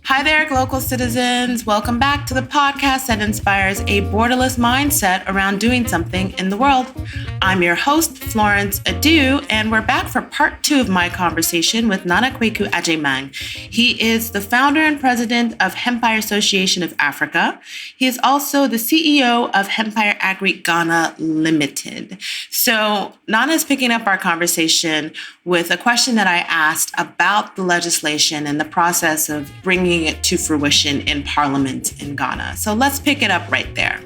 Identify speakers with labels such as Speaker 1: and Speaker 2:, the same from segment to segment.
Speaker 1: Hi there, Glocal citizens. Welcome back to the podcast that inspires a borderless mindset around doing something in the world. I'm your host, Florence Adu, and we're back for part 2 of my conversation with Nana Kwaku Agyemang. He is the founder and president of Hempire Association of Africa. He is also the CEO of Hempire Agric Ghana Limited. So Nana is picking up our conversation with a question that I asked about the legislation and the process of bringing it to fruition in Parliament in Ghana. So let's pick it up right there.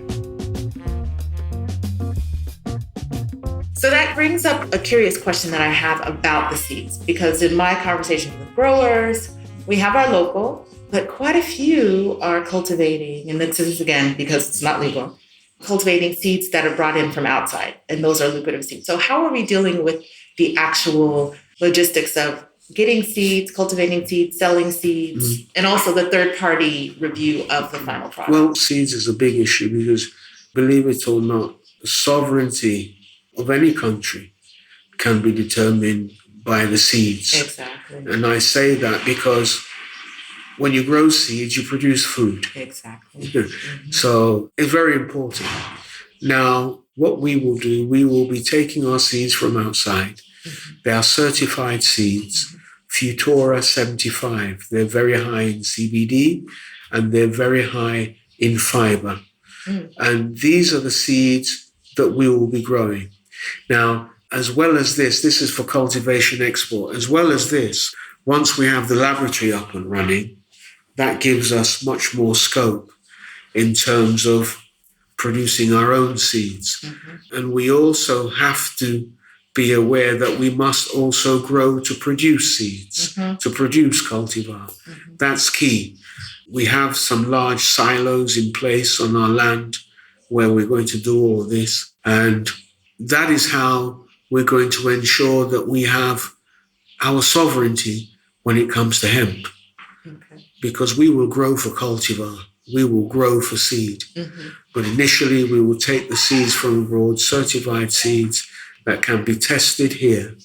Speaker 1: So that brings up a curious question that I have about the seeds, because in my conversation with growers, we have our local, but quite a few are cultivating, and this is again because it's not legal, cultivating seeds that are brought in from outside, and those are lucrative seeds. So how are we dealing with the actual logistics of getting seeds, cultivating seeds, selling seeds, and also the third-party review of the final product?
Speaker 2: Well, seeds is a big issue because, believe it or not, the sovereignty of any country can be determined by the seeds.
Speaker 1: Exactly.
Speaker 2: And I say that because when you grow seeds, you produce food.
Speaker 1: Exactly.
Speaker 2: So it's very important. Now, what we will do, we will be taking our seeds from outside. They are certified seeds, Futura 75. They're very high in CBD and they're very high in fiber. And these are the seeds that we will be growing. Now, as well as this is for cultivation export. As well as this, once we have the laboratory up and running, that gives us much more scope in terms of producing our own seeds. And we also have to be aware that we must also grow to produce seeds, to produce cultivar. That's key. We have some large silos in place on our land where we're going to do all this. And that is how we're going to ensure that we have our sovereignty when it comes to hemp. Because we will grow for cultivar, we will grow for seed. But initially we will take the seeds from abroad, certified seeds that can be tested here,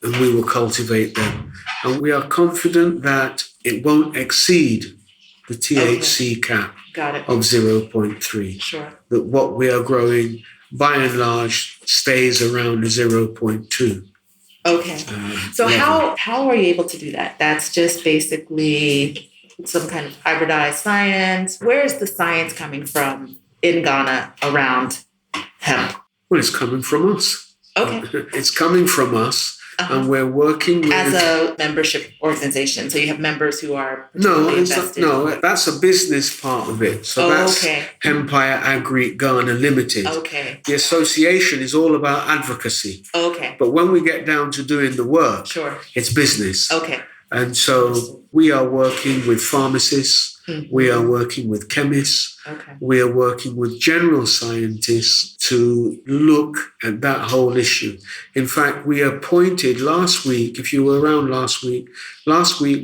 Speaker 2: and we will cultivate them. And we are confident that it won't exceed the THC cap of 0.3.
Speaker 1: Sure.
Speaker 2: That what we are growing, by and large, stays around the 0.2.
Speaker 1: Okay. So how are you able to do that? That's just basically some kind of hybridized science. Where is the science coming from in Ghana around hemp?
Speaker 2: Well, it's coming from us.
Speaker 1: Okay.
Speaker 2: It's coming from us. And we're working with...
Speaker 1: As a membership organization. So you have members who are invested?
Speaker 2: No, that's a business part of it. So that's Hempire Agric Ghana Limited.
Speaker 1: Okay.
Speaker 2: The association is all about advocacy.
Speaker 1: Okay.
Speaker 2: But when we get down to doing the work, it's business.
Speaker 1: Okay.
Speaker 2: And so we are working with pharmacists. We are working with chemists. We are working with general scientists to look at that whole issue. In fact, we appointed last week, if you were around last week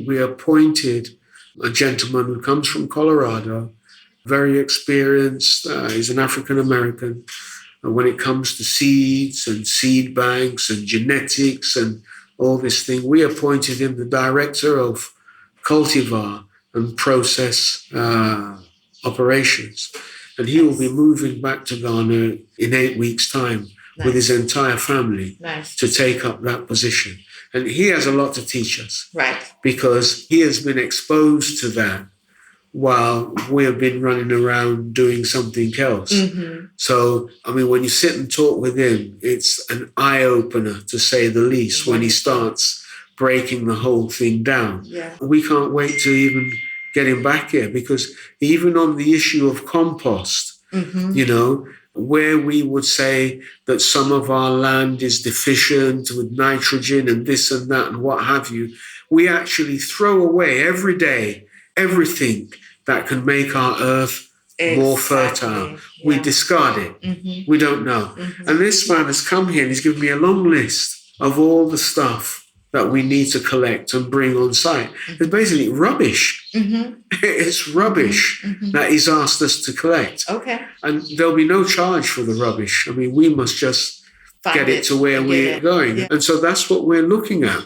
Speaker 2: we appointed a gentleman who comes from Colorado, very experienced. He's an African American. And when it comes to seeds and seed banks and genetics and all this thing, we appointed him the director of cultivar and process operations. And he will be moving back to Ghana in 8 weeks' time with his entire family to take up that position. And he has a lot to teach us.
Speaker 1: Right.
Speaker 2: Because he has been exposed to that while we have been running around doing something else. So, I mean, when you sit and talk with him, it's an eye-opener, to say the least, when he starts breaking the whole thing down. We can't wait to even get him back here, because even on the issue of compost, you know, where we would say that some of our land is deficient with nitrogen and this and that and what have you, we actually throw away every day everything that can make our earth more fertile. We discard it. We don't know. And this man has come here and he's given me a long list of all the stuff that we need to collect and bring on site. It's basically rubbish. It's rubbish that he's asked us to collect. And there'll be no charge for the rubbish. I mean, we must just get it to where we're going. And so that's what we're looking at.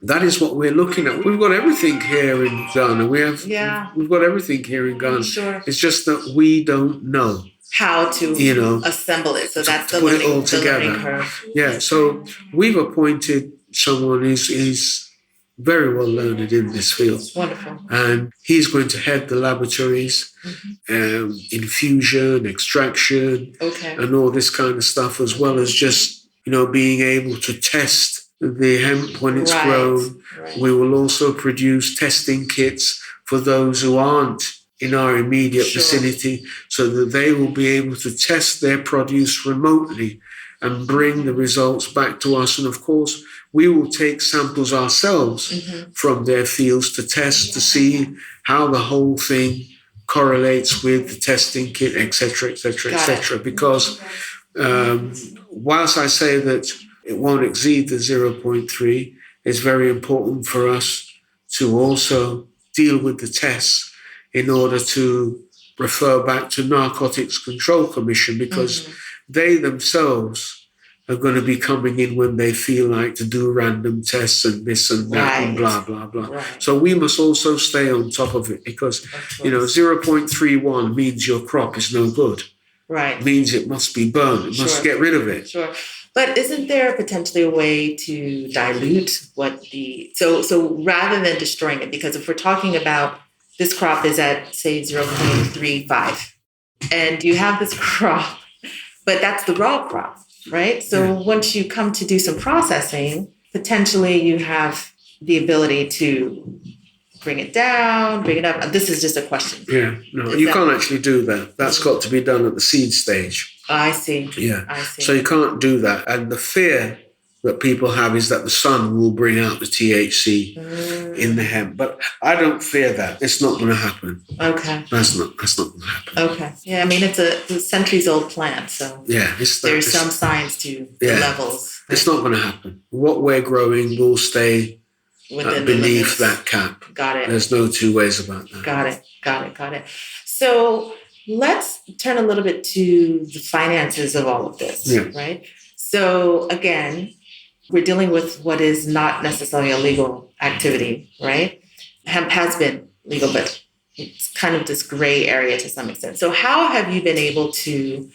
Speaker 2: That is what we're looking at. We've got everything here in Ghana. We've got everything here in Ghana.
Speaker 1: Sure.
Speaker 2: It's just that we don't know
Speaker 1: how to assemble it. So that's the
Speaker 2: put it all
Speaker 1: learning
Speaker 2: together.
Speaker 1: curve.
Speaker 2: Yeah. So we've appointed someone who's very well learned in this field.
Speaker 1: Wonderful.
Speaker 2: And he's going to head the laboratories, infusion, extraction, and all this kind of stuff, as well as just, being able to test the hemp when it's grown. Right. We will also produce testing kits for those who aren't in our immediate vicinity, so that they will be able to test their produce remotely and bring the results back to us. And of course, we will take samples ourselves from their fields to test to see how the whole thing correlates with the testing kit, etc., etc., etc. Because whilst I say that it won't exceed the 0.3, it's very important for us to also deal with the tests in order to refer back to Narcotics Control Commission, because they themselves are going to be coming in when they feel like to do random tests and this and that and blah, blah, blah. Right. So we must also stay on top of it, because, 0.31 means your crop is no good. Right. It means it must be burned. It must get rid of it.
Speaker 1: Sure. But isn't there potentially a way to dilute so rather than destroying it? Because if we're talking about this crop is at, say, 0.35, and you have this crop, but that's the raw crop, right? So once you come to do some processing, potentially you have the ability to bring it down, bring it up. This is just a question.
Speaker 2: Yeah, no, you can't actually do that. That's got to be done at the seed stage.
Speaker 1: I see.
Speaker 2: Yeah. I see. So you can't do that. And the fear that people have is that the sun will bring out the THC in the hemp. But I don't fear that. It's not going to happen. Okay. That's not going to happen.
Speaker 1: Okay. Yeah, I mean, it's a centuries-old plant, so there's some science to the levels.
Speaker 2: Right? It's not going to happen. What we're growing will stay beneath that cap.
Speaker 1: Got it.
Speaker 2: There's no two ways about that.
Speaker 1: Got it. So let's turn a little bit to the finances of all of this, right? So again, we're dealing with what is not necessarily a legal activity, right? Hemp has been legal, but it's kind of this gray area to some extent. So how have you been able to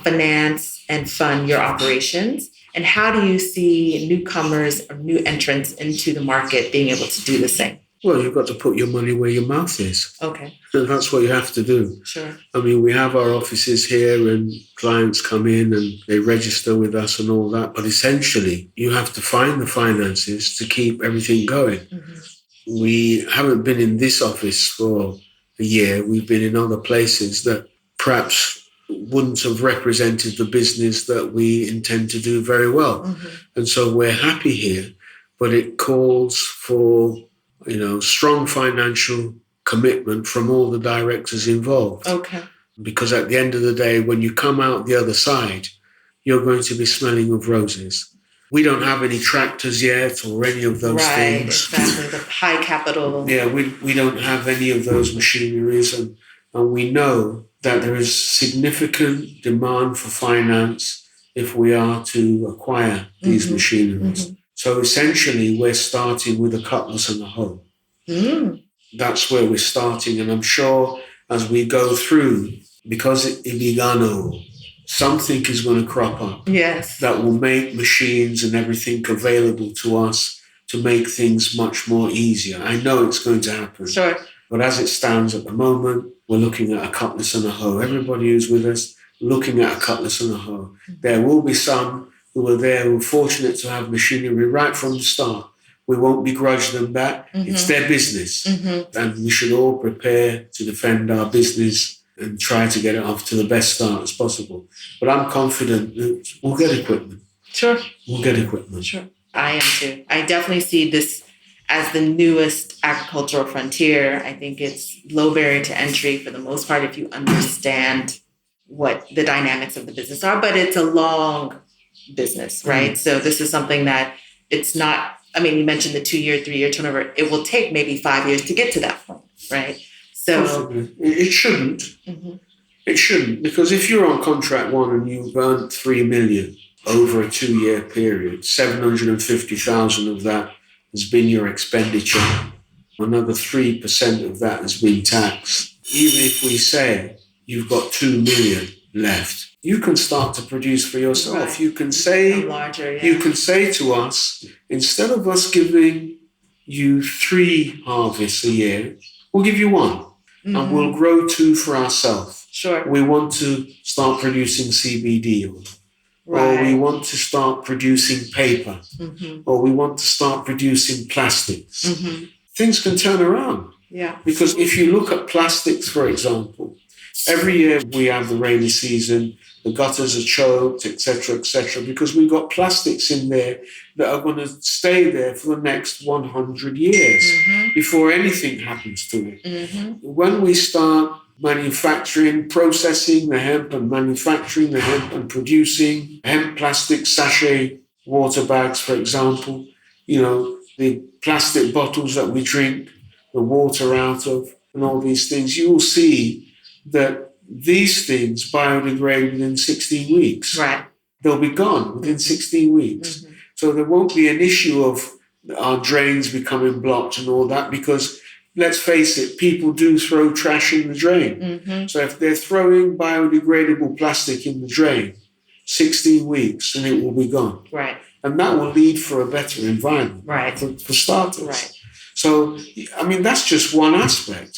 Speaker 1: finance and fund your operations? And how do you see newcomers or new entrants into the market being able to do the same?
Speaker 2: Well, you've got to put your money where your mouth is.
Speaker 1: Okay.
Speaker 2: And that's what you have to do.
Speaker 1: Sure.
Speaker 2: I mean, we have our offices here and clients come in and they register with us and all that. But essentially, you have to find the finances to keep everything going. Mm-hmm. We haven't been in this office for a year. We've been in other places that perhaps wouldn't have represented the business that we intend to do very well. Mm-hmm. And so we're happy here, but it calls for strong financial commitment from all the directors involved.
Speaker 1: Okay.
Speaker 2: Because at the end of the day, when you come out the other side, you're going to be smelling of roses. We don't have any tractors yet or any of those things.
Speaker 1: Right, exactly. The high capital.
Speaker 2: Yeah, we don't have any of those machineries. And we know that there is significant demand for finance if we are to acquire these machineries. Mm-hmm. So essentially, we're starting with a cutlass and a hoe. Mm. That's where we're starting. And I'm sure as we go through, because Ibigano, something is going to crop up.
Speaker 1: Yes.
Speaker 2: That will make machines and everything available to us to make things much more easier. I know it's going to happen.
Speaker 1: Sure.
Speaker 2: But as it stands at the moment, we're looking at a cutlass and a hoe. Everybody who's with us, looking at a cutlass and a hoe. There will be some who are there who are fortunate to have machinery right from the start. We won't begrudge them that. Mm-hmm. It's their business. Mm-hmm. And we should all prepare to defend our business and try to get it off to the best start as possible. But I'm confident that we'll get equipment.
Speaker 1: Sure.
Speaker 2: We'll get equipment.
Speaker 1: Sure. I am too. I definitely see this as the newest agricultural frontier. I think it's low barrier to entry for the most part if you understand what the dynamics of the business are. But it's a long business, right? Mm-hmm. So this is something that it's not, you mentioned the 2-year, 3-year turnover. It will take maybe 5 years to get to that point, right? So
Speaker 2: possibly. It shouldn't. Mm-hmm. It shouldn't, because if you're on contract one and you've earned $3 million over a 2-year period, 750,000 of that has been your expenditure. Another 3% of that has been taxed. Even if we say you've got 2 million left, you can start to produce for yourself.
Speaker 1: Right.
Speaker 2: You can say,
Speaker 1: larger,
Speaker 2: you can say to us, instead of us giving you 3 harvests a year, we'll give you 1. And we'll grow 2 for ourselves.
Speaker 1: Sure.
Speaker 2: We want to start producing CBD oil.
Speaker 1: Right.
Speaker 2: Or we want to start producing paper. Or we want to start producing plastics. Things can turn around.
Speaker 1: Yeah.
Speaker 2: Because if you look at plastics, for example, every year we have the rainy season, the gutters are choked, etc., because we've got plastics in there that are going to stay there for the next 100 years before anything happens to it. When we start manufacturing, processing the hemp and manufacturing the hemp and producing hemp plastic sachet water bags, for example, the plastic bottles that we drink the water out of and all these things, you will see that these things biodegrade within 16 weeks.
Speaker 1: Right.
Speaker 2: They'll be gone within 16 weeks. So there won't be an issue of our drains becoming blocked and all that, because let's face it, people do throw trash in the drain. So if they're throwing biodegradable plastic in the drain, 16 weeks and it will be gone.
Speaker 1: Right.
Speaker 2: And that will lead for a better environment.
Speaker 1: Right.
Speaker 2: For starters.
Speaker 1: Right.
Speaker 2: So, I mean, that's just one aspect.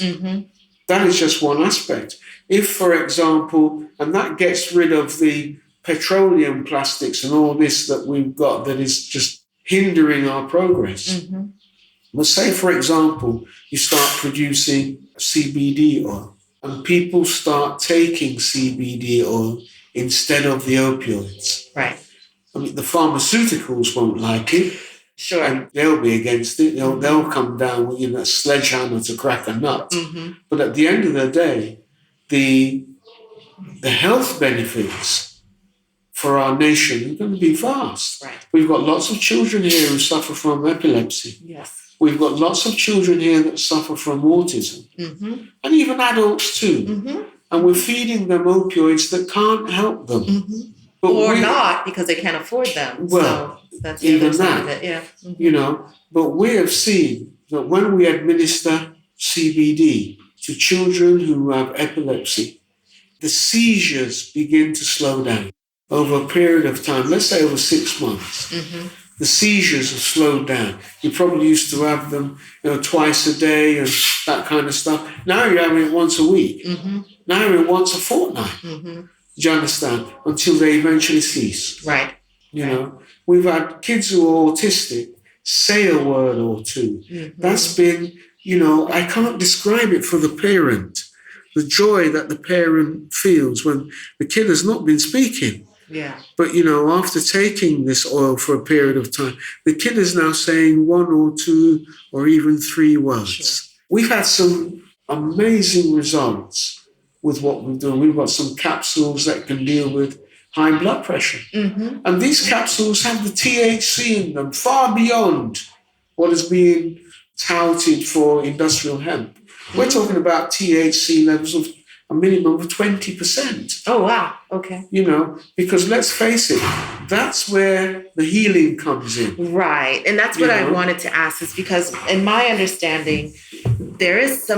Speaker 2: That is just one aspect. If, for example, and that gets rid of the petroleum plastics and all this that we've got that is just hindering our progress. But say, for example, you start producing CBD oil and people start taking CBD oil instead of the opioids.
Speaker 1: Right.
Speaker 2: I mean, the pharmaceuticals won't like it.
Speaker 1: Sure.
Speaker 2: And they'll be against it. They'll come down with a sledgehammer to crack a nut. But at the end of the day, the health benefits for our nation are going to be vast.
Speaker 1: Right.
Speaker 2: We've got lots of children here who suffer from epilepsy.
Speaker 1: Yes.
Speaker 2: We've got lots of children here that suffer from autism. And even adults too. And we're feeding them opioids that can't help them.
Speaker 1: Or not, because they can't afford them.
Speaker 2: Well,
Speaker 1: so that's the
Speaker 2: even
Speaker 1: other side
Speaker 2: that,
Speaker 1: of it. Yeah.
Speaker 2: But we have seen that when we administer CBD to children who have epilepsy, the seizures begin to slow down over a period of time, let's say over 6 months. The seizures have slowed down. You probably used to have them twice a day and that kind of stuff. Now you're having it once a week. Now you're having it once a fortnight. Do you understand? Until they eventually cease.
Speaker 1: Right.
Speaker 2: We've had kids who are autistic say a word or two. That's been, I can't describe it for the parent. The joy that the parent feels when the kid has not been speaking.
Speaker 1: Yeah.
Speaker 2: But, after taking this oil for a period of time, the kid is now saying 1 or 2 or even 3 words.
Speaker 1: Sure.
Speaker 2: We've had some amazing results with what we've done. We've got some capsules that can deal with high blood pressure. And these capsules have the THC in them far beyond what is being touted for industrial hemp. We're talking about THC levels of a minimum of 20%.
Speaker 1: Oh, wow. Okay.
Speaker 2: Because let's face it, that's where the healing comes in.
Speaker 1: Right. And that's what I wanted to ask, is because in my understanding, there is the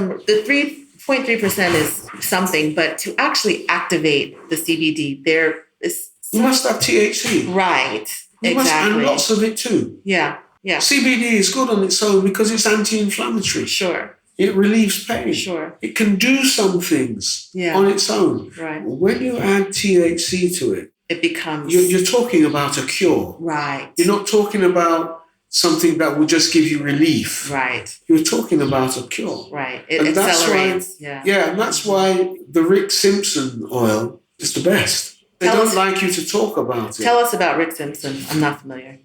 Speaker 1: 3.3% is something, but to actually activate the CBD, there is...
Speaker 2: You must have THC.
Speaker 1: Right.
Speaker 2: And lots of it too.
Speaker 1: Yeah. Yeah.
Speaker 2: CBD is good on its own because it's anti-inflammatory.
Speaker 1: Sure.
Speaker 2: It relieves pain.
Speaker 1: Sure.
Speaker 2: It can do some things on its own.
Speaker 1: Right.
Speaker 2: When you add THC to it,
Speaker 1: it becomes...
Speaker 2: You're talking about a cure.
Speaker 1: Right.
Speaker 2: You're not talking about something that will just give you relief.
Speaker 1: Right.
Speaker 2: You're talking about a cure.
Speaker 1: Right. It accelerates.
Speaker 2: And that's why the Rick Simpson oil is the best. They don't like you to talk about it.
Speaker 1: Tell us about Rick Simpson. I'm not familiar.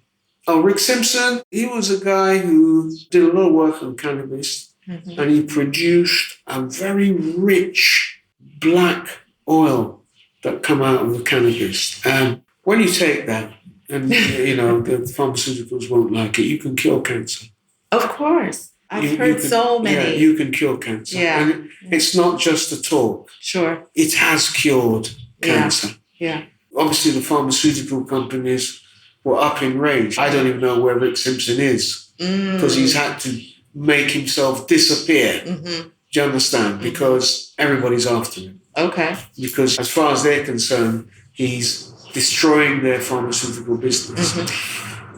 Speaker 2: Oh, Rick Simpson, he was a guy who did a lot of work on cannabis, and he produced a very rich black oil that come out of the cannabis. And when you take that, and the pharmaceuticals won't like it, you can cure cancer.
Speaker 1: Of course. I've heard so many.
Speaker 2: Yeah, you can cure cancer.
Speaker 1: Yeah.
Speaker 2: And it's not just a talk.
Speaker 1: Sure.
Speaker 2: It has cured cancer.
Speaker 1: Yeah.
Speaker 2: Obviously, the pharmaceutical companies were up in rage. I don't even know where Rick Simpson is because he's had to make himself disappear. Do you understand? Because everybody's after him.
Speaker 1: Okay.
Speaker 2: Because as far as they're concerned, he's destroying their pharmaceutical business.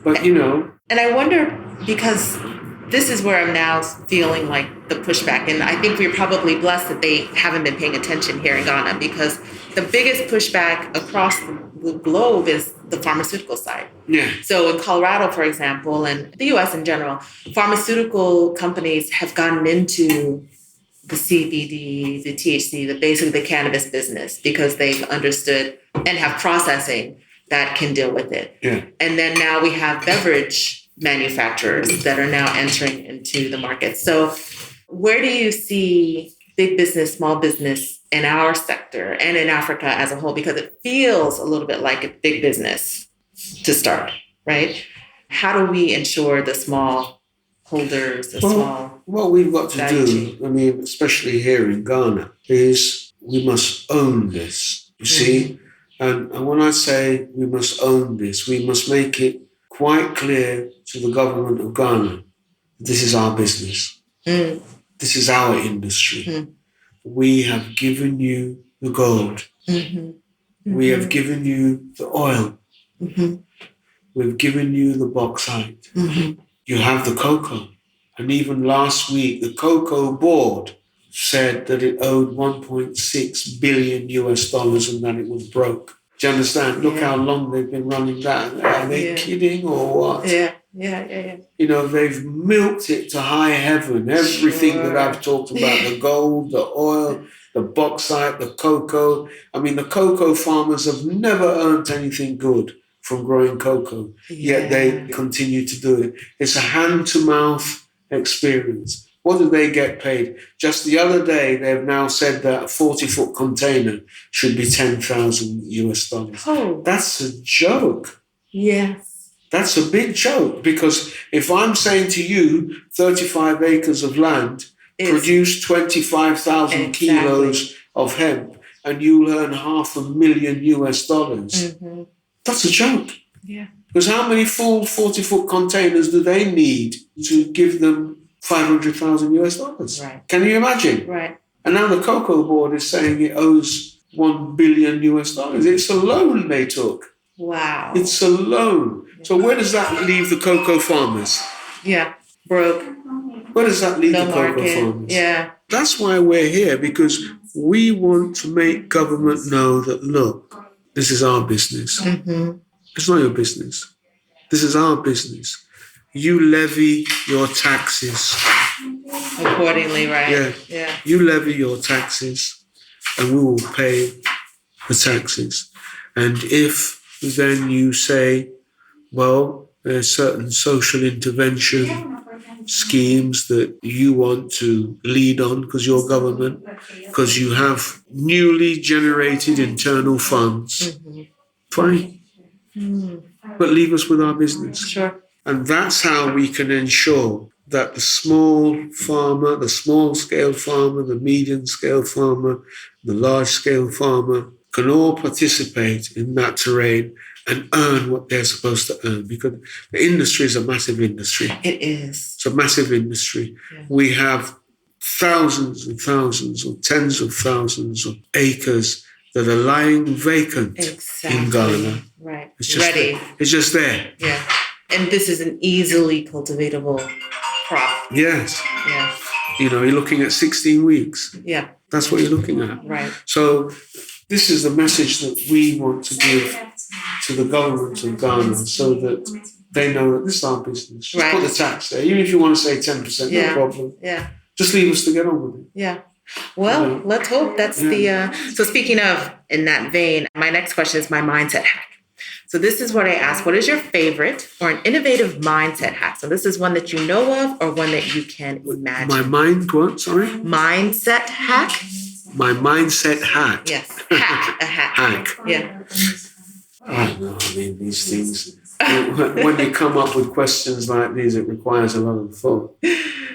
Speaker 2: But, you know...
Speaker 1: And I wonder, because this is where I'm now feeling like the pushback, and I think we're probably blessed that they haven't been paying attention here in Ghana, because the biggest pushback across the globe is the pharmaceutical side.
Speaker 2: Yeah.
Speaker 1: So in Colorado, for example, and the U.S. in general, pharmaceutical companies have gotten into the CBD, the THC, basically the cannabis business, because they've understood and have processing that can deal with it.
Speaker 2: Yeah.
Speaker 1: And then now we have beverage manufacturers that are now entering into the market. So where do you see big business, small business in our sector and in Africa as a whole? Because it feels a little bit like a big business to start, right? How do we ensure the small holders,
Speaker 2: what we've got to do, I mean, especially here in Ghana, is we must own this, you see? And when I say we must own this, we must make it quite clear to the government of Ghana, this is our business. This is our industry. We have given you the gold. We have given you the oil. We've given you the bauxite. You have the cocoa. And even last week, the cocoa board said that it owed $1.6 billion and that it was broke. Do you understand? Look how long they've been running that. Are they kidding or what?
Speaker 1: Yeah.
Speaker 2: You know, they've milked it to high heaven. Everything that I've talked about, the gold, the oil, the bauxite, the cocoa. I mean, the cocoa farmers have never earned anything good from growing cocoa, yet they continue to do it. It's a hand-to-mouth experience. What do they get paid? Just the other day, they've now said that a 40-foot container should be $10,000.
Speaker 1: Oh.
Speaker 2: That's a joke.
Speaker 1: Yes.
Speaker 2: That's a big joke, because if I'm saying to you 35 acres of land produce 25,000 kilos of hemp and you'll earn $500,000, that's a joke.
Speaker 1: Yeah.
Speaker 2: Because how many full 40-foot containers do they need to give them $500,000?
Speaker 1: Right.
Speaker 2: Can you imagine?
Speaker 1: Right.
Speaker 2: And now the cocoa board is saying it owes $1 billion. It's a loan they took.
Speaker 1: Wow.
Speaker 2: It's a loan. So where does that leave the cocoa farmers?
Speaker 1: Yeah. Broke.
Speaker 2: Where does that leave the cocoa farmers?
Speaker 1: Yeah.
Speaker 2: That's why we're here, because we want to make government know that, look, this is our business. It's not your business. This is our business. You levy your taxes
Speaker 1: accordingly, right?
Speaker 2: Yeah. You levy your taxes and we will pay the taxes. And if then you say, well, there's certain social intervention schemes that you want to lead on because you're government, because you have newly generated internal funds, fine. But leave us with our business.
Speaker 1: Sure.
Speaker 2: And that's how we can ensure that the small farmer, the small-scale farmer, the medium-scale farmer, the large-scale farmer can all participate in that terrain and earn what they're supposed to earn, because the industry is a massive industry.
Speaker 1: It is.
Speaker 2: It's a massive industry. Yeah. We have thousands and thousands or tens of thousands of acres that are lying vacant in Ghana.
Speaker 1: Right.
Speaker 2: It's just
Speaker 1: ready.
Speaker 2: It's just there.
Speaker 1: Yeah. And this is an easily cultivatable crop.
Speaker 2: Yes.
Speaker 1: Yeah.
Speaker 2: You know, you're looking at 16 weeks.
Speaker 1: Yeah.
Speaker 2: That's what you're looking at.
Speaker 1: Right.
Speaker 2: So this is the message that we want to give to the government of Ghana, so that they know that this is our business. Just put the tax there. Even if you want to say 10%, no problem.
Speaker 1: Yeah.
Speaker 2: Just leave us to get on with it.
Speaker 1: Yeah. Well, let's hope that's so speaking of, in that vein, my next question is my mindset hack. So this is what I ask. What is your favorite or an innovative mindset hack? So this is one that you know of or one that you can imagine.
Speaker 2: My
Speaker 1: mindset hack?
Speaker 2: My mindset hack.
Speaker 1: Yes. Hack. A hack.
Speaker 2: Hack.
Speaker 1: Yeah.
Speaker 2: I don't know. I mean, these things, when you come up with questions like these, it requires a lot of thought.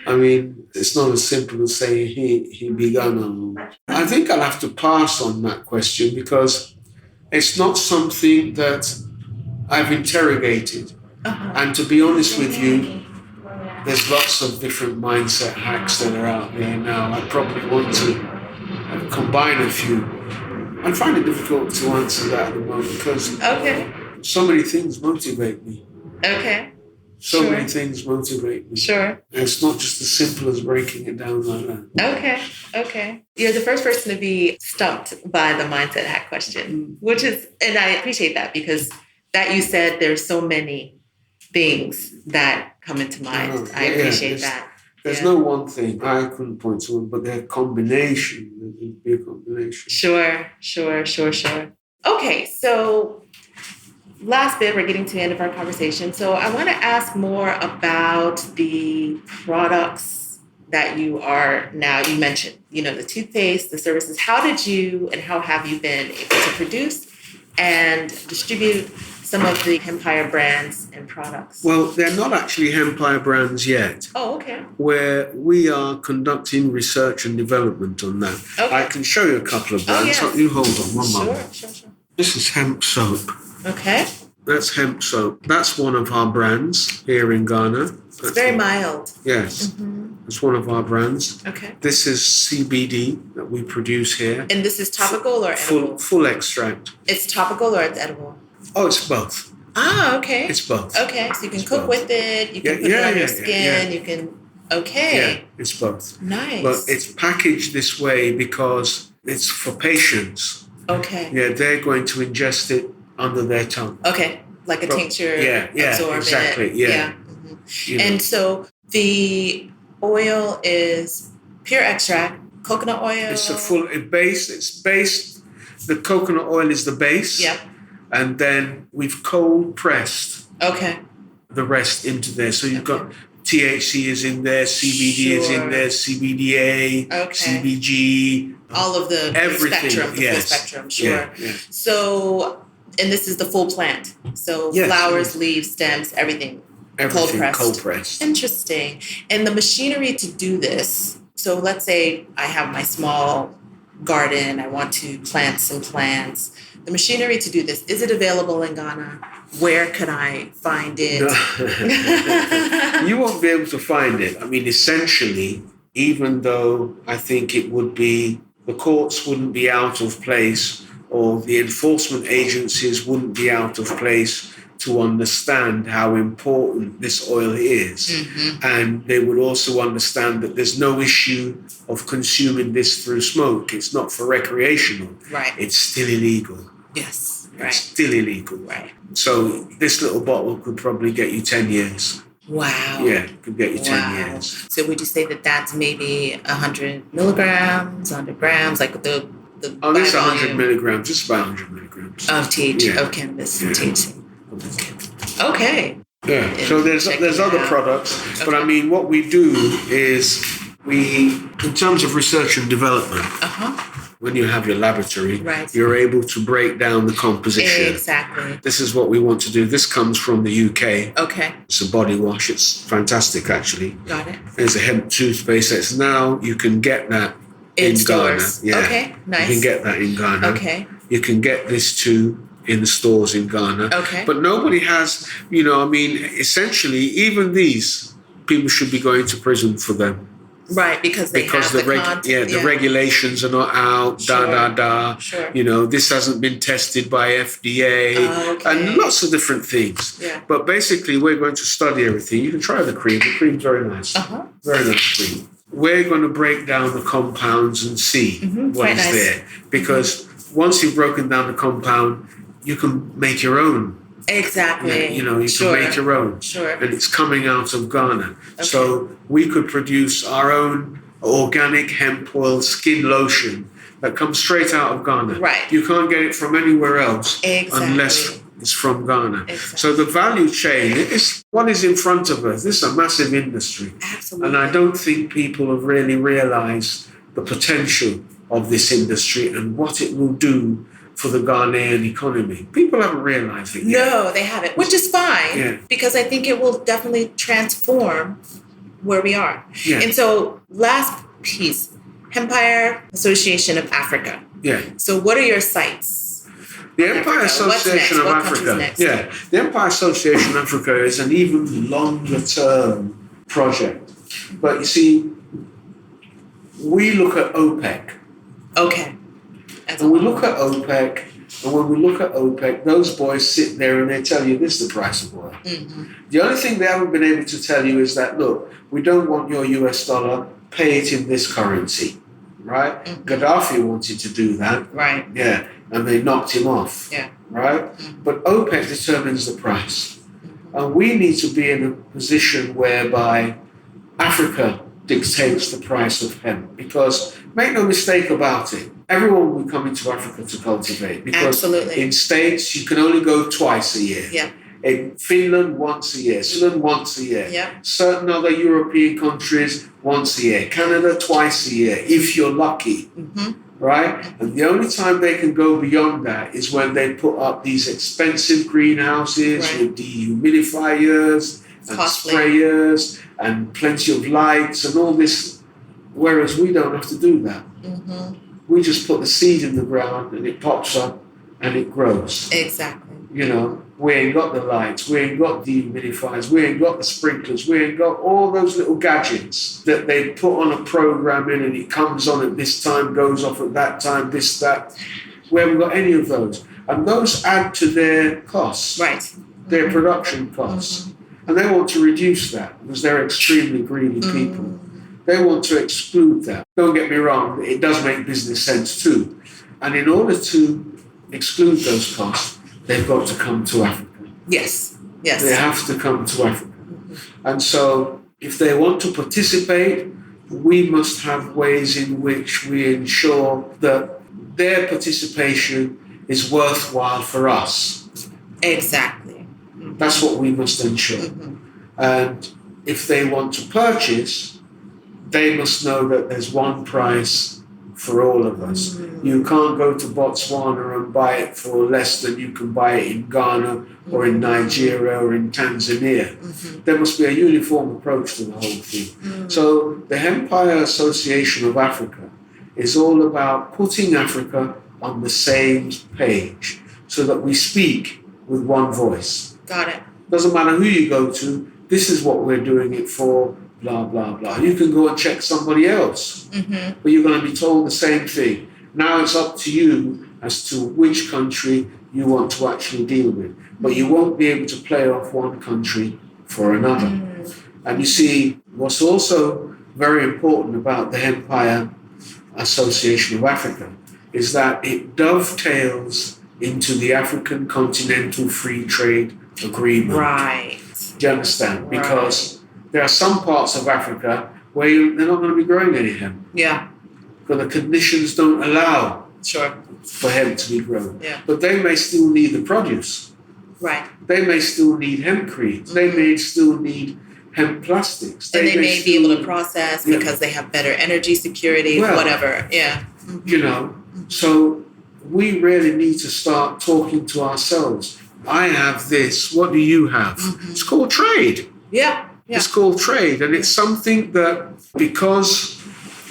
Speaker 2: I mean, it's not as simple as saying he began. I think I'll have to pass on that question, because it's not something that I've interrogated. And to be honest with you, there's lots of different mindset hacks that are out there now. I probably want to combine a few. I find it difficult to answer that at the moment because so many things motivate me.
Speaker 1: Okay.
Speaker 2: So many things motivate me.
Speaker 1: Sure.
Speaker 2: And it's not just as simple as breaking it down like that.
Speaker 1: Okay. You're the first person to be stumped by the mindset hack question, which is, and I appreciate that because that you said there's so many things that come into mind. I appreciate that.
Speaker 2: There's no one thing. I couldn't point to it, but they're a combination. It'd be a combination.
Speaker 1: Sure. Okay, so last bit, we're getting to the end of our conversation. So I want to ask more about the products that you are now, you mentioned, the toothpaste, the services. How did you and how have you been able to produce and distribute some of the Hempire brands and products?
Speaker 2: Well, they're not actually Hempire brands yet.
Speaker 1: Oh, okay.
Speaker 2: Where we are conducting research and development on that. Okay. I can show you a couple of brands.
Speaker 1: Oh, yes.
Speaker 2: You hold on one moment.
Speaker 1: Sure.
Speaker 2: This is hemp soap.
Speaker 1: Okay.
Speaker 2: That's hemp soap. That's one of our brands here in Ghana.
Speaker 1: It's very mild.
Speaker 2: Yes. Mm-hmm. It's one of our brands.
Speaker 1: Okay.
Speaker 2: This is CBD that we produce here.
Speaker 1: And this is topical or edible?
Speaker 2: Full extract.
Speaker 1: It's topical or it's edible?
Speaker 2: Oh, it's both.
Speaker 1: Ah, okay.
Speaker 2: It's both.
Speaker 1: Okay, so you can cook with it. You can put it on your skin. You can. Okay.
Speaker 2: Yeah, it's both.
Speaker 1: Nice.
Speaker 2: But it's packaged this way because it's for patients.
Speaker 1: Okay.
Speaker 2: Yeah, they're going to ingest it under their tongue.
Speaker 1: Okay, like a tincture. Absorb
Speaker 2: exactly.
Speaker 1: It.
Speaker 2: Yeah.
Speaker 1: Mm-hmm. And so the oil is pure extract, coconut oil.
Speaker 2: It's a full base. It's based. The coconut oil is the base.
Speaker 1: Yeah.
Speaker 2: And then we've cold pressed.
Speaker 1: Okay.
Speaker 2: The rest into there. So you've got THC is in there, CBD is in there, CBDA, CBG.
Speaker 1: All of the
Speaker 2: everything.
Speaker 1: Spectrum, the full spectrum, sure.
Speaker 2: Yeah.
Speaker 1: So, and this is the full plant. So flowers, leaves, stems, everything. Cold pressed. Interesting. And the machinery to do this, so let's say I have my small garden, I want to plant some plants. The machinery to do this, is it available in Ghana? Where could I find it?
Speaker 2: No. You won't be able to find it. I mean, essentially, even though I think it would be, the courts wouldn't be out of place or the enforcement agencies wouldn't be out of place to understand how important this oil is. Mm-hmm. And they would also understand that there's no issue of consuming this through smoke. It's not for recreational.
Speaker 1: Right.
Speaker 2: It's still illegal.
Speaker 1: Yes.
Speaker 2: Right. It's still illegal.
Speaker 1: Right.
Speaker 2: So this little bottle could probably get you 10 years.
Speaker 1: Wow.
Speaker 2: Yeah, it could get you 10 years.
Speaker 1: So would you say that that's maybe 100 milligrams, 100 grams, like the
Speaker 2: oh, this is 100 milligrams, just about 100 milligrams.
Speaker 1: Of THC, of cannabis, THC. Okay.
Speaker 2: Yeah, so there's other products, but I mean, what we do is in terms of research and development, when you have your laboratory, you're able to break down the composition.
Speaker 1: Exactly.
Speaker 2: This is what we want to do. This comes from the UK.
Speaker 1: Okay.
Speaker 2: It's a body wash. It's fantastic, actually.
Speaker 1: Got it.
Speaker 2: There's a hemp toothpaste. It's now, you can get that in Ghana. Yeah.
Speaker 1: Okay, nice.
Speaker 2: You can get that in Ghana.
Speaker 1: Okay.
Speaker 2: You can get this too in the stores in Ghana.
Speaker 1: Okay.
Speaker 2: But nobody has, essentially, even these, people should be going to prison for them.
Speaker 1: Right, because the
Speaker 2: regulations are not out,
Speaker 1: Sure.
Speaker 2: This hasn't been tested by FDA, and lots of different things.
Speaker 1: Yeah.
Speaker 2: But basically, we're going to study everything. You can try the cream. The cream's very nice. Very nice cream. We're going to break down the compounds and see what is there. Because once you've broken down the compound, you can make your own.
Speaker 1: Exactly.
Speaker 2: You can make your own.
Speaker 1: Sure.
Speaker 2: And it's coming out of Ghana. Okay. So we could produce our own organic hemp oil skin lotion that comes straight out of Ghana.
Speaker 1: Right.
Speaker 2: You can't get it from anywhere else unless it's from Ghana.
Speaker 1: Exactly.
Speaker 2: So the value chain is what is in front of us. This is a massive industry.
Speaker 1: Absolutely.
Speaker 2: And I don't think people have really realized the potential of this industry and what it will do for the Ghanaian economy. People haven't realized it yet.
Speaker 1: No, they haven't, which is fine because I think it will definitely transform where we are.
Speaker 2: Yeah.
Speaker 1: And so last piece, Hempire Association of Africa.
Speaker 2: Yeah.
Speaker 1: So what are your sites?
Speaker 2: The Hempire Association of Africa. Yeah, the Hempire Association of Africa is an even longer term project. But you see, we look at OPEC.
Speaker 1: Okay.
Speaker 2: And we look at OPEC, and when we look at OPEC, those boys sit there and they tell you this is the price of oil.
Speaker 1: Mm-hmm.
Speaker 2: The only thing they haven't been able to tell you is that, look, we don't want your US dollar, pay it in this currency, right?
Speaker 1: Mm-hmm.
Speaker 2: Gaddafi wanted to do that.
Speaker 1: Right.
Speaker 2: Yeah, and they knocked him off.
Speaker 1: Yeah.
Speaker 2: Right?
Speaker 1: Mm-hmm.
Speaker 2: But OPEC determines the price. And we need to be in a position whereby Africa dictates the price of hemp. Because make no mistake about it, everyone will come into Africa to cultivate. Because
Speaker 1: Absolutely.
Speaker 2: in States, you can only go twice a year.
Speaker 1: Yeah.
Speaker 2: In Finland, once a year. Sweden, once a year.
Speaker 1: Yeah.
Speaker 2: Certain other European countries, once a year. Canada, twice a year, if you're lucky.
Speaker 1: Mm-hmm.
Speaker 2: Right? And the only time they can go beyond that is when they put up these expensive greenhouses with dehumidifiers and sprayers and plenty of lights and all this, whereas we don't have to do that.
Speaker 1: Mm-hmm.
Speaker 2: We just put the seed in the ground and it pops up and it grows.
Speaker 1: Exactly.
Speaker 2: You know, we ain't got the lights, we ain't got dehumidifiers, we ain't got the sprinklers, we ain't got all those little gadgets that they put on a program in and it comes on at this time, goes off at that time, this, that. We haven't got any of those. And those add to their costs,
Speaker 1: right?
Speaker 2: Their production costs. Mm-hmm. And they want to reduce that because they're extremely greedy people. They want to exclude that. Don't get me wrong, it does make business sense too. And in order to exclude those costs, they've got to come to Africa.
Speaker 1: Yes. Yes.
Speaker 2: They have to come to Africa. And so if they want to participate, we must have ways in which we ensure that their participation is worthwhile for us.
Speaker 1: Exactly.
Speaker 2: That's what we must ensure. And if they want to purchase, they must know that there's one price for all of us. You can't go to Botswana and buy it for less than you can buy it in Ghana or in Nigeria or in Tanzania. There must be a uniform approach to the whole thing. So the Hempire Association of Africa is all about putting Africa on the same page so that we speak with one voice.
Speaker 1: Got it.
Speaker 2: Doesn't matter who you go to, this is what we're doing it for, blah, blah, blah. You can go and check somebody else, but you're going to be told the same thing. Now it's up to you as to which country you want to actually deal with. But you won't be able to play off one country for another. And you see, what's also very important about the Hempire Association of Africa is that it dovetails into the African Continental Free Trade Agreement.
Speaker 1: Right.
Speaker 2: Do you understand? Because there are some parts of Africa where they're not going to be growing any hemp.
Speaker 1: Yeah.
Speaker 2: Because the conditions don't allow for hemp to be grown.
Speaker 1: Yeah.
Speaker 2: But they may still need the produce.
Speaker 1: Right.
Speaker 2: They may still need hempcrete. They may still need hemp plastics.
Speaker 1: And they may be able to process because they have better energy security, whatever. Yeah.
Speaker 2: You know, so we really need to start talking to ourselves. I have this. What do you have? It's called trade.
Speaker 1: Yeah.
Speaker 2: It's called trade. And it's something that, because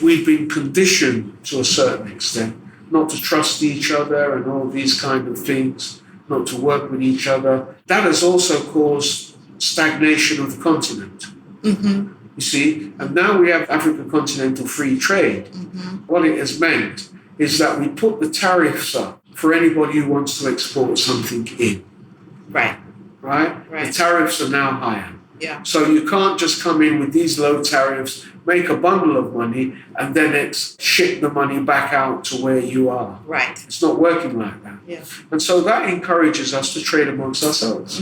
Speaker 2: we've been conditioned to a certain extent not to trust each other and all these kind of things, not to work with each other, that has also caused stagnation of the continent. You see? And now we have African Continental Free Trade. What it has meant is that we put the tariffs up for anybody who wants to export something in. Right? The tariffs are now higher.
Speaker 1: Yeah.
Speaker 2: So you can't just come in with these low tariffs, make a bundle of money, and then ship the money back out to where you are.
Speaker 1: Right.
Speaker 2: It's not working like that.
Speaker 1: Yeah.
Speaker 2: And so that encourages us to trade amongst ourselves.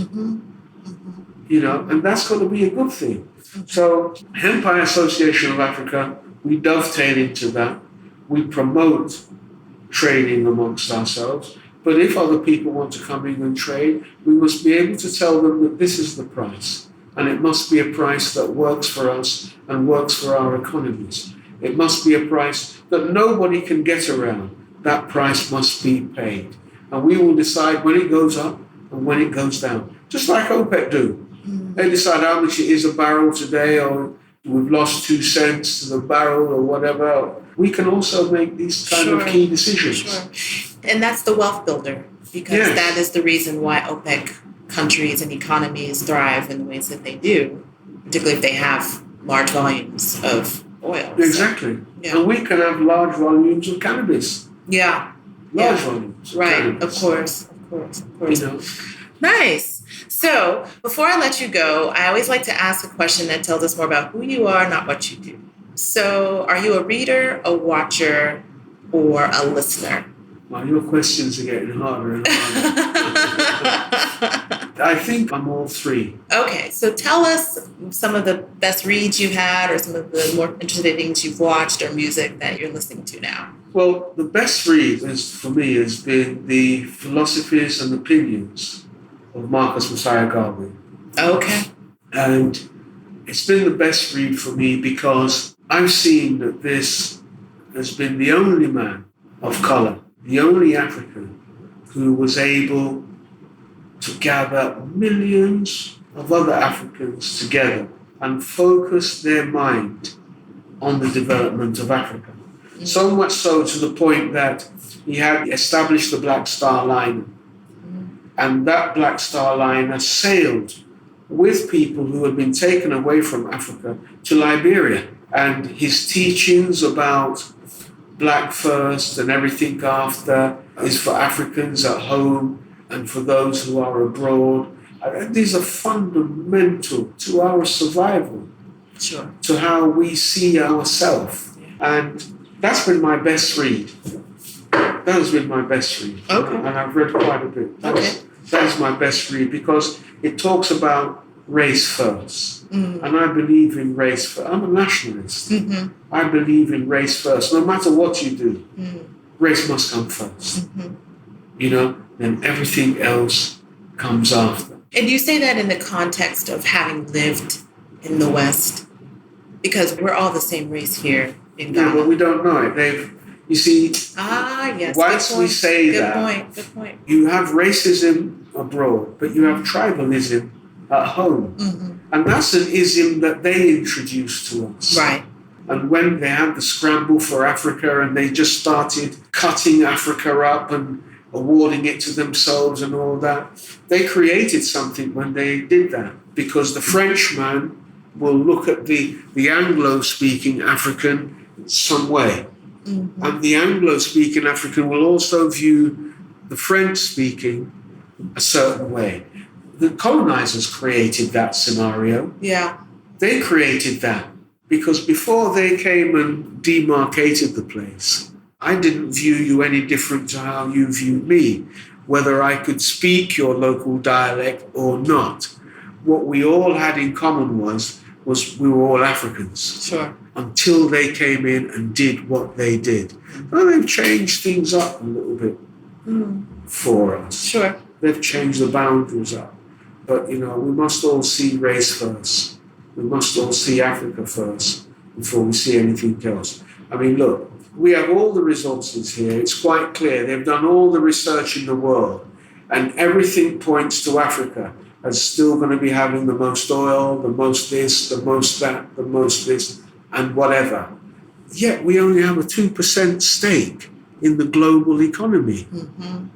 Speaker 2: You know, and that's got to be a good thing. So Hempire Association of Africa, we dovetail into that. We promote trading amongst ourselves. But if other people want to come in and trade, we must be able to tell them that this is the price. And it must be a price that works for us and works for our economies. It must be a price that nobody can get around. That price must be paid. And we will decide when it goes up and when it goes down. Just like OPEC do. They decide how much it is a barrel today, or we've lost 2 cents to the barrel or whatever. We can also make these kind of key decisions.
Speaker 1: And that's the wealth builder because that is the reason why OPEC countries and economies thrive in the ways that they do, particularly if they have large volumes of oil.
Speaker 2: Exactly. So, and we can have large volumes of cannabis.
Speaker 1: Yeah.
Speaker 2: Large volumes.
Speaker 1: Right.
Speaker 2: Cannabis.
Speaker 1: Of course.
Speaker 2: You know.
Speaker 1: Nice. So before I let you go, I always like to ask a question that tells us more about who you are, not what you do. So are you a reader, a watcher, or a listener?
Speaker 2: Well, your questions are getting harder and harder. I think I'm all three.
Speaker 1: Okay, so tell us some of the best reads you've had or some of the more interesting things you've watched or music that you're listening to now.
Speaker 2: Well, the best read for me has been the philosophies and opinions of Marcus Messiah Garvey.
Speaker 1: Okay.
Speaker 2: And it's been the best read for me because I've seen that this has been the only man of color, the only African who was able to gather millions of other Africans together and focus their mind on the development of Africa. Mm-hmm. So much so to the point that he had established the Black Star Liner. Mm-hmm. And that Black Star Liner sailed with people who had been taken away from Africa to Liberia. And his teachings about Black first and everything after is for Africans at home and for those who are abroad. These are fundamental to our survival,
Speaker 1: sure,
Speaker 2: to how we see ourselves. Yeah. And that's been my best read. That has been my best read.
Speaker 1: Okay.
Speaker 2: And I've read quite a bit. That is my best read because it talks about race first. Mm-hmm. And I believe in race first. I'm a nationalist. Mm-hmm. I believe in race first. No matter what you do, race must come first. Mm-hmm. You know, then everything else comes after.
Speaker 1: And you say that in the context of having lived in the West, because we're all the same race here in Ghana.
Speaker 2: Yeah, but we don't know it. You see,
Speaker 1: yes,
Speaker 2: once we say
Speaker 1: good
Speaker 2: that,
Speaker 1: good point.
Speaker 2: You have racism abroad, but you have tribalism at home. Mm-hmm. And that's an ism that they introduced to us.
Speaker 1: Right.
Speaker 2: And when they had the scramble for Africa and they just started cutting Africa up and awarding it to themselves and all that, they created something when they did that. Because the Frenchman will look at the Anglo-speaking African some way. Mm-hmm. And the Anglo-speaking African will also view the French-speaking a certain way. The colonizers created that scenario.
Speaker 1: Yeah.
Speaker 2: They created that because before they came and demarcated the place, I didn't view you any different to how you viewed me, whether I could speak your local dialect or not. What we all had in common was we were all Africans.
Speaker 1: Sure.
Speaker 2: Until they came in and did what they did. Well, they've changed things up a little bit for us.
Speaker 1: Sure.
Speaker 2: They've changed the boundaries up. But, you know, we must all see race first. We must all see Africa first before we see anything else. I mean, look, we have all the resources here. It's quite clear. They've done all the research in the world. And everything points to Africa as still going to be having the most oil, the most this, the most that, the most this, and whatever. Yet we only have a 2% stake in the global economy. Mm-hmm.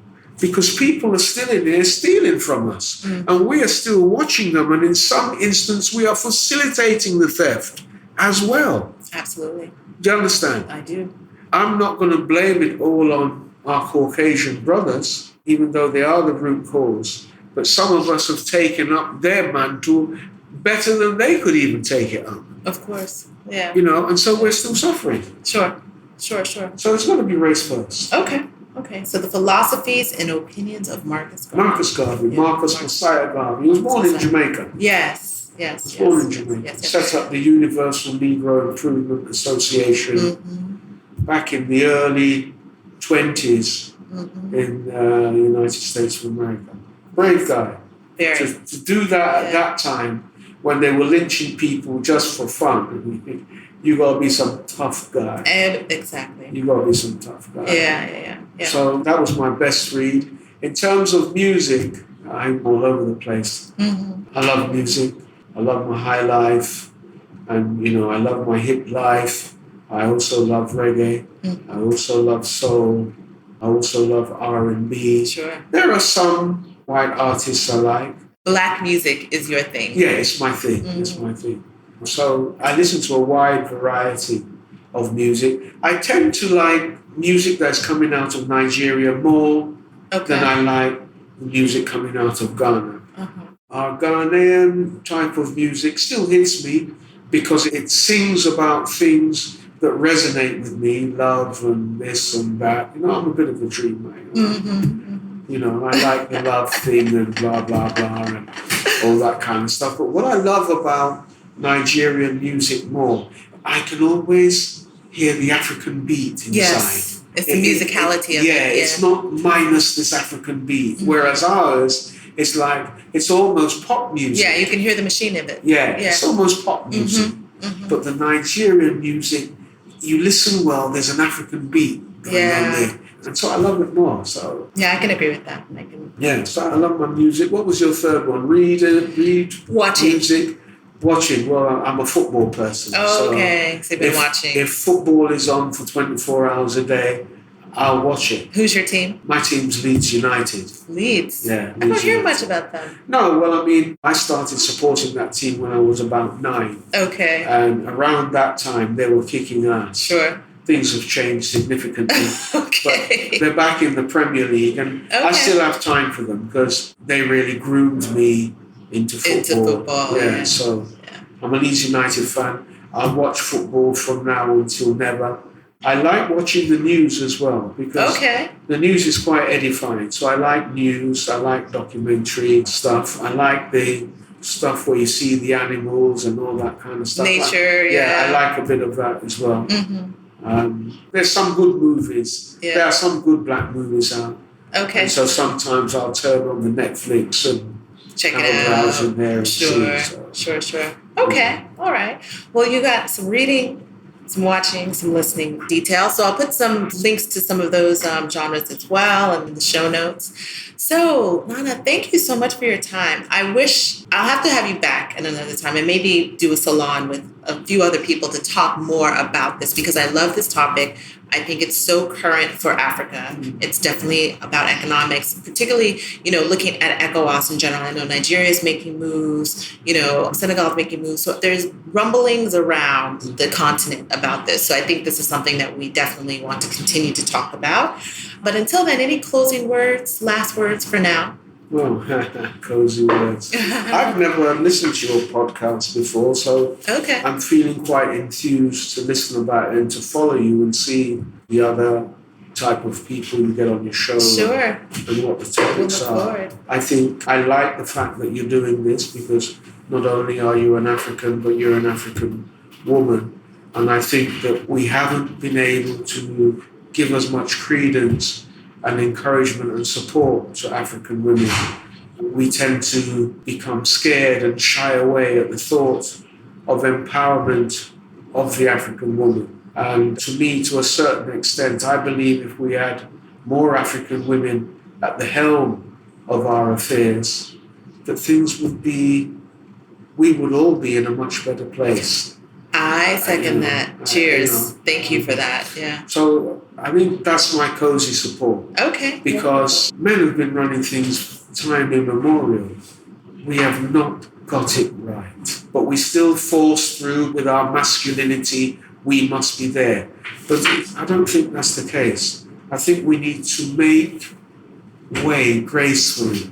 Speaker 2: Because people are still in there stealing from us. Mm. And we are still watching them. And in some instance, we are facilitating the theft as well.
Speaker 1: Absolutely.
Speaker 2: Do you understand?
Speaker 1: I do.
Speaker 2: I'm not going to blame it all on our Caucasian brothers, even though they are the root cause. But some of us have taken up their mantle better than they could even take it up.
Speaker 1: Of course. Yeah.
Speaker 2: You know, and so we're still suffering.
Speaker 1: Sure. So
Speaker 2: it's got to be race first.
Speaker 1: Okay, so the philosophies and opinions of Marcus Garvey.
Speaker 2: Marcus Messiah Garvey. He was born in Jamaica.
Speaker 1: Yes.
Speaker 2: He was born in Jamaica. Set up the Universal Negro Improvement Association back in the early 20s in the United States of America. Brave guy. To do that at that time when they were lynching people just for fun. You gotta be some tough guy.
Speaker 1: Exactly.
Speaker 2: You gotta be some tough guy.
Speaker 1: Yeah.
Speaker 2: So that was my best read. In terms of music, I'm all over the place. Mm-hmm. I love music. I love my high life, and I love my hip life. I also love reggae. Mm-hmm. I also love soul. I also love R&B.
Speaker 1: Sure.
Speaker 2: There are some white artists I like.
Speaker 1: Black music is your thing.
Speaker 2: Yeah, it's my thing. Mm-hmm. It's my thing. So I listen to a wide variety of music. I tend to like music that's coming out of Nigeria more than I like music coming out of Ghana. Uh-huh. Our Ghanaian type of music still hits me because it sings about things that resonate with me, love and this and that. You know, I'm a bit of a dreamer. You know, I like the love thing and blah, blah, blah, and all that kind of stuff. But what I love about Nigerian music more, I can always hear the African beat inside.
Speaker 1: Yes, it's the musicality of it.
Speaker 2: Yeah, it's not minus this African beat. Whereas ours, it's like, it's almost pop music.
Speaker 1: Yeah, you can hear the machine of it.
Speaker 2: Yeah, it's almost pop music. But the Nigerian music, you listen well, there's an African beat going on there. And so I love it more. So
Speaker 1: yeah, I can agree with that.
Speaker 2: Yeah, so I love my music. What was your third one? Read,
Speaker 1: watching.
Speaker 2: Music. Watching. Well, I'm a football person.
Speaker 1: Oh, okay. So you've been watching.
Speaker 2: If football is on for 24 hours a day, I'll watch it.
Speaker 1: Who's your team?
Speaker 2: My team's Leeds United.
Speaker 1: Leeds?
Speaker 2: Yeah.
Speaker 1: I don't hear much about them.
Speaker 2: No, well, I mean, I started supporting that team when I was about 9.
Speaker 1: Okay.
Speaker 2: And around that time, they were kicking ass.
Speaker 1: Sure.
Speaker 2: Things have changed significantly.
Speaker 1: Okay.
Speaker 2: But they're back in the Premier League, and I still have time for them because they really groomed me into football. Yeah, so I'm a Leeds United fan. I watch football from now until never. I like watching the news as well because the news is quite edifying. So I like news, I like documentary stuff. I like the stuff where you see the animals and all that kind of stuff.
Speaker 1: Nature,
Speaker 2: I like a bit of that as well. There's some good movies. Yeah. There are some good black movies out.
Speaker 1: Okay.
Speaker 2: And so sometimes I'll turn on the Netflix and
Speaker 1: check it out.
Speaker 2: In there and
Speaker 1: Sure. Okay. All right. Well, you got some reading, some watching, some listening details. So I'll put some links to some of those genres as well in the show notes. So, Nana, thank you so much for your time. I wish I'll have to have you back at another time and maybe do a salon with a few other people to talk more about this because I love this topic. I think it's so current for Africa. It's definitely about economics, particularly, looking at ECOWAS in general. I know Nigeria is making moves, Senegal is making moves. So there's rumblings around the continent about this. So I think this is something that we definitely want to continue to talk about. But until then, any closing words, last words for now?
Speaker 2: Well, cozy words. I've never listened to your podcast before, so I'm feeling quite enthused to listen about it and to follow you and see the other type of people you get on your show and what the topics are. I think I like the fact that you're doing this because not only are you an African, but you're an African woman. And I think that we haven't been able to give as much credence and encouragement and support to African women. We tend to become scared and shy away at the thought of empowerment of the African woman. And to me, to a certain extent, I believe if we had more African women at the helm of our affairs, that we would all be in a much better place.
Speaker 1: I second that. Cheers. Thank you for that. Yeah.
Speaker 2: So I think that's my cozy support.
Speaker 1: Okay.
Speaker 2: Because men have been running things time immemorial. We have not got it right. But we still force through with our masculinity. We must be there. But I don't think that's the case. I think we need to make way gracefully.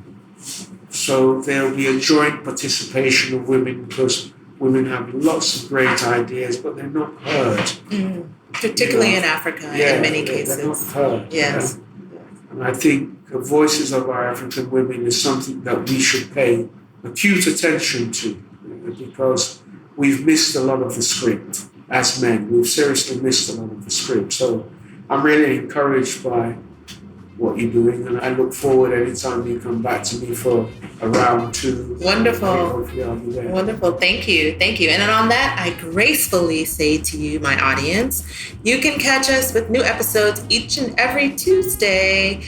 Speaker 2: So there'll be a joint participation of women because women have lots of great ideas, but they're not heard.
Speaker 1: Particularly in Africa, in many cases.
Speaker 2: They're not heard.
Speaker 1: Yes.
Speaker 2: And I think the voices of our African women is something that we should pay acute attention to because we've missed a lot of the script as men. We've seriously missed a lot of the script. So I'm really encouraged by what you're doing, and I look forward anytime you come back to me for a round 2.
Speaker 1: Wonderful.
Speaker 2: Hopefully I'll be there.
Speaker 1: Wonderful. Thank you. And then on that, I gracefully say to you, my audience, you can catch us with new episodes each and every Tuesday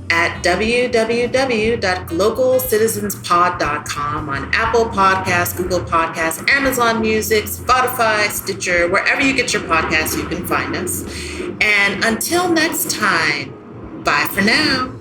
Speaker 1: at www.glocalcitizenspod.com on Apple Podcasts, Google Podcasts, Amazon Music, Spotify, Stitcher, wherever you get your podcasts, you can find us. And until next time, Bye for now.